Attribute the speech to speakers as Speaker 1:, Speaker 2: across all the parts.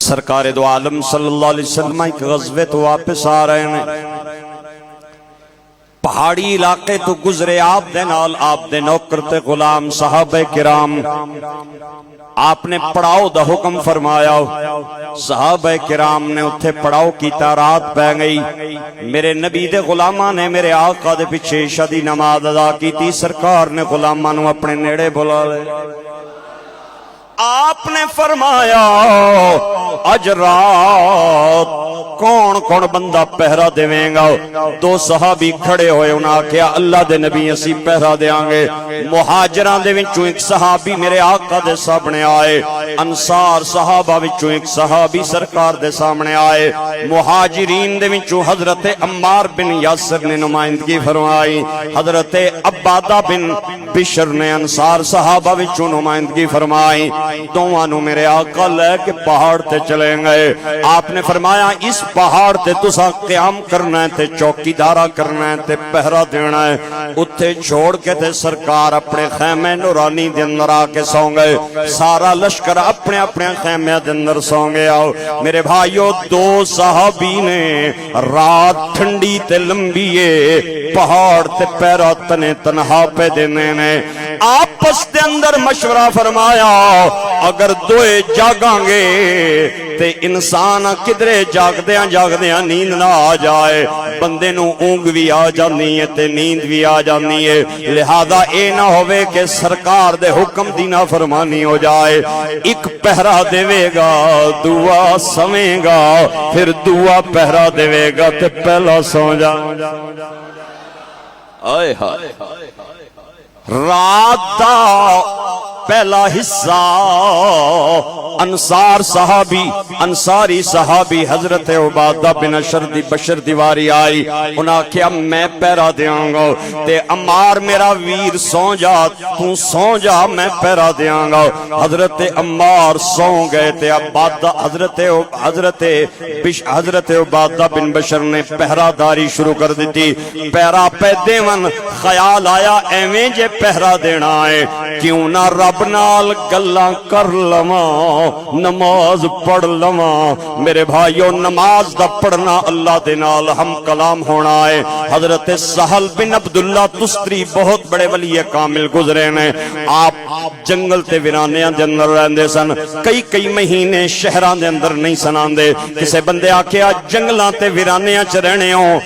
Speaker 1: سرکار دو عالم صلی اللہ علیہ وسلم ایک غزوے تو واپس آ رہے ہیں، پہاڑی علاقے تو گزرے، آپ دے نال آپ دے نوکر تے غلام صحابہ کرام، آپ نے پڑاؤ دا حکم فرمایا، صحابہ کرام نے اتھے پڑاؤ کیتا، رات پہ گئی، میرے نبی دے غلامہ نے میرے آقا دے پیچھے عشاء دی نماز ادا کی تھی، سرکار نے غلامہ نو اپنے نیڑے بلا لے، آپ نے فرمایا اج رات کون کون بندہ پہرا دیویں گا؟ دو صحابی کھڑے ہوئے، انہاں آکھیا اللہ دے نبی اسی پہرا دیاں گے۔ مہاجراں دے وچوں ایک صحابی میرے آقا دے سامنے آئے، انصار صحابہ وچوں ایک صحابی سرکار دے سامنے آئے، مہاجرین دے وچوں حضرت عمار بن یاسر نے نمائندگی فرمائی، حضرت عبادہ بن بشر نے انصار صحابہ وچوں نمائندگی فرمائی، دوانوں میرے آقا لے کے پہاڑ تے چلیں گئے۔ آپ نے فرمایا اس پہاڑ تے تسا قیام کرنا ہے تے چوکی دارا کرنا ہے تے پہرا دینا ہے، اتھے چھوڑ کے تے سرکار اپنے خیمے نورانی دے اندر آ کے سو گئے، سارا لشکر اپنے اپنے خیمے دے اندر سو گیا۔ میرے بھائیو دو صحابی نے رات ٹھنڈی تے لمبی پہاڑ تے پہرا تنے تنہا پہ دینے نے آپس دے اندر مشورہ فرمایا، اگر دوئے جاگاں گے تے انسان کدرے جاگدیاں نیند نہ آ جائے، بندے نو اونگ بھی آ جانی ہے تے نیند بھی آ جانی ہے، لہذا اے نہ ہوئے کہ سرکار دے حکم دی نافرمانی ہو جائے، ایک پہرا دے گا دعا سویں گا، پھر دعا پہرا دے گا تے پہلا سو جا۔ آئے ہائے رات دا پہلا حصہ انصاری صحابی حضرت عبادہ بن بشر دیواری آئی، انہاں کیا میں پہرا دیاں گا، تے عمار میرا ویر سو جا، تو سو جا میں پہرا دیاں گا۔ حضرت عمار سو گئے تے حضرت عبادہ بن بشر نے پہرا داری شروع کر دیتی، پہرا پہ دیون خیال آیا ایویں جے پہرا دینا ہے کیوں نہ رب نال گلاں کر لواں، نماز پڑھ لواں۔ میرے بھائیو نماز دا پڑھنا اللہ دے نال ہم کلام ہونا ہے۔ حضرت سہل بن عبداللہ تستری بہت بڑے ولی کامل گزرے نے، آپ جنگل تے ویرانیاں دے اندر رہندے سن، کئی مہینے شہراں دے اندر نہیں سناندے۔ کسے بندے آکھیا جنگلاں تے ویرانیاں چ رہنے ہو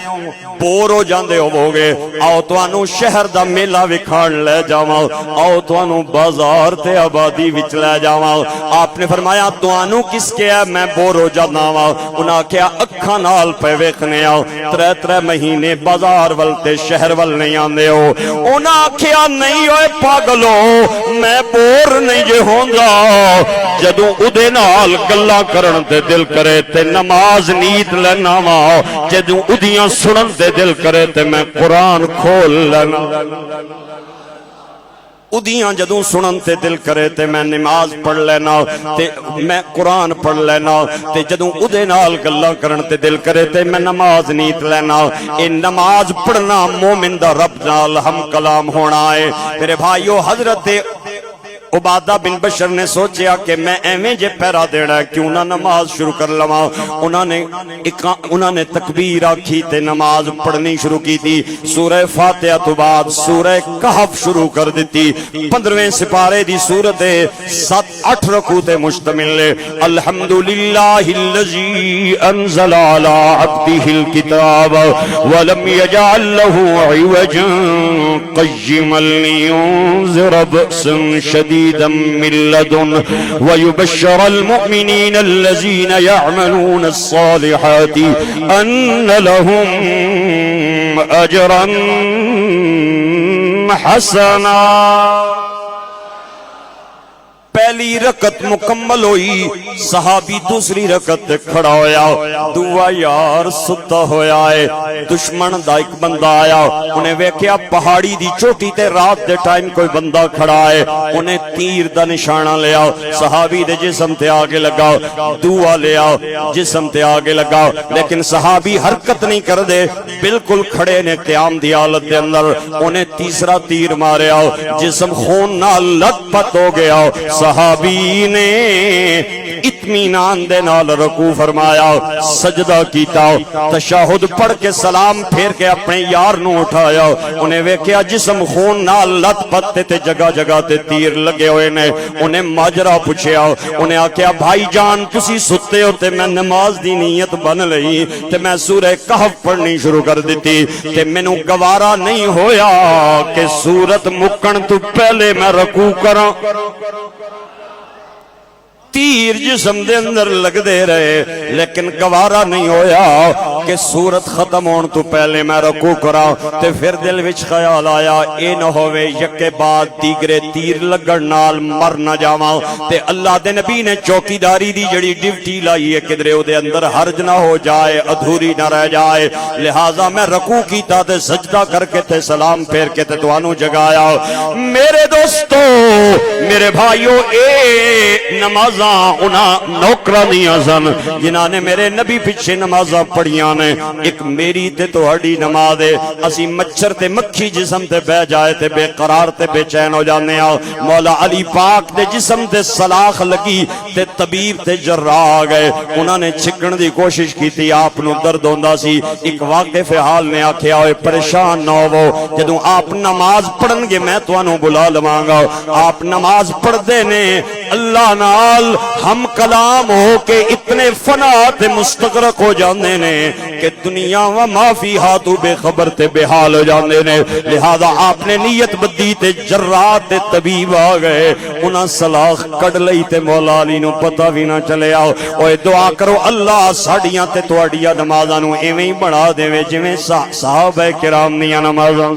Speaker 1: بور ہو جاندے ہوگے، آؤ توانوں شہر دا میلہ وکھاڑ لے جاواں، آؤ توانوں بازار تے آبادی وچ لے جاواں۔ آپ نے فرمایا توانوں کس کے ہے میں بور ہو جانا وا، انہاں کیا اکھاں نال پہ ویکھنے آؤ، ترے مہینے بازار ول تے شہر ول نہیں آندے ہو، انہاں کیا نہیں ہوئے پاگلو میں بور نہیں جے ہوندا، جدوں اودے نال گلاں کرن تے دل کرے تے نماز نیت لینا وا، جدوں اودیاں سنن تے دل کرے تے میں قرآن کھول لینا، ادیاں جدوں سنن تے دل کرے تے میں نماز پڑھ لینا تے میں قرآن پڑھ لینا، تے جدوں اودے نال گلاں کرن تے دل کرے تے میں نماز نیت لینا۔ اے نماز پڑھنا مومن دا رب نال ہم کلام ہونا ہے۔ میرے بھائیو حضرت عبادہ بن بشر نے سوچیا کہ میں ایویں جے پہرا دینا ہے کیوں نہ نماز شروع کر لواں، انہوں نے تکبیر آکھی تے نماز پڑھنی شروع کی تھی، سورہ فاتحہ تو بعد سورہ کہف شروع کر دیتی، 15ویں سپارے دی سورت 7-8 رکوع تے مشتمل ہے۔ الحمدللہ الذی انزل علی عبدہ الکتاب ولم یجعل لہ عوجا قیما لینذر بأسا شدیدا من لدن ويبشر المؤمنين الذين يعملون الصالحات أن لهم أجرا حسنا۔ پہلی رکعت مکمل ہوئی، صحابی دوسری رکعت کھڑا ہویا، دعا یار ستا ہویا ہے، دشمن دا ایک بندہ آیا، انہیں ویکھیا پہاڑی دی چوٹی تے رات دے ٹائم کوئی بندہ کھڑا ہے، انہیں تیر دا نشانہ لیا، صحابی دے جسم تے آگے لگا، دعا لیا جسم تے آگے لگا، لیکن صحابی حرکت نہیں کر دے، بالکل کھڑے نے قیام دی حالت دے اندر، انہیں تیسرا تیر ماریا، جسم خون نہ لت پت ہو گیا، صحابی نے اطمینان دے نال رکوع فرمایا، سجدہ کیتا، تشہد پڑھ کے سلام پھیر کے اپنے یار نو اٹھایا، انہیں ویکھیا جسم خون نال لت پت تے جگہ جگہ تے تیر لگے ہوئے نے، انہیں ماجرا پوچھیا، انہیں آکھیا بھائی جان تسی ستے ہو تے میں نماز دی نیت بن لئی تے میں سورہ کہف پڑھنی شروع کر دیتی تے مینوں گوارا نہیں ہویا کہ سورت مکن تو پہلے میں رکوع کراں۔ تیر جسم دے اندر لگ دے رہے لیکن گوارا نہیں ہویا کہ سورت ختم ہون تو پہلے میں رکوع کراں تے پھر دل وچ خیال آیا اے نہ ہووے یکے بعد دیگرے تیر لگن نال مر نہ جاواں تے اللہ دے نبی نے چوکیداری دی جڑی ڈیوٹی لائی ہے کدرے او دے اندر حرج نہ ہو جائے، ادھوری نہ رہ جائے، لہذا میں رکوع کیتا تے سجدہ کر کے تے سلام پھیر کے تے تانوں جگایا۔ میرے دوستو میرے بھائیو اے نماز انہاں نوکرانیاں سن جنہاں نے میرے نبی پیچھے نمازاں پڑھیاں نے، ایک میری تے تہاڈی نماز ہے، اسی مچھر تے مکھی جسم تے بہ جائے تے بے قرار تے بے چین ہو جانے ہاں، مولا علی پاک دے جسم تے سلاخ لگی تے طبیب تے جراح آ گئے، انہاں نے چھکن دی کوشش کیتی، آپ نو درد ہوندا سی، ایک واقف حال نے آکھیا ہوئے پریشان نہ ہوو، جدوں آپ نماز پڑھن گے میں تانوں بلا لواں گا۔ آپ نماز پڑھ دے نے اللہ نال ہم کلام ہو کے اتنے فنا تے مستغرق ہو جاندے نے کہ دنیا و ما فیہا تو بے خبر تے بے حال ہو جاندے نے، لہذا آپ نے نیت بدی تے جراح تے طبیب آ گئے، انہاں سلاخ کڈ لئی تے مولا علی نو پتہ بھی نہ چلیا۔ اوے دعا کرو اللہ ساڈیاں تے تہاڈیاں نمازاں نو ایویں ہی بنا دے جویں صحابہ کرام دیاں نمازاں۔